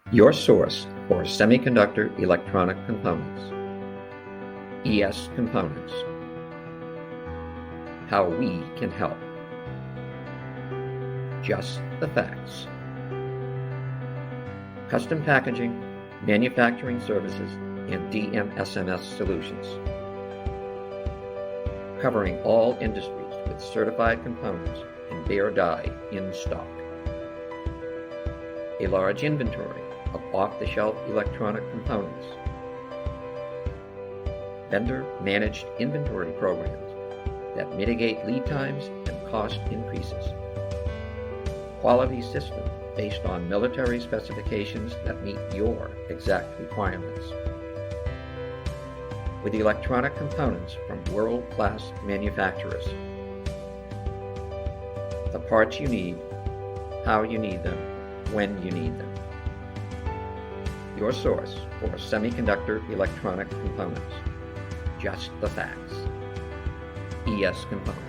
Your source for semiconductor electronic components. ES Components. How we can help. Just the facts. Custom packaging, manufacturing services, and DMSMS solutions. Covering all industries with certified components and bare die in stock. A large inventory of off-the-shelf electronic components. Vendor-managed inventory programs that mitigate lead times and cost increases. Quality system based on military specifications that meet your exact requirements. With electronic components from world-class manufacturers. The parts you need, how you need them, when you need them. Your source for semiconductor electronic components. Just the facts. ES Components.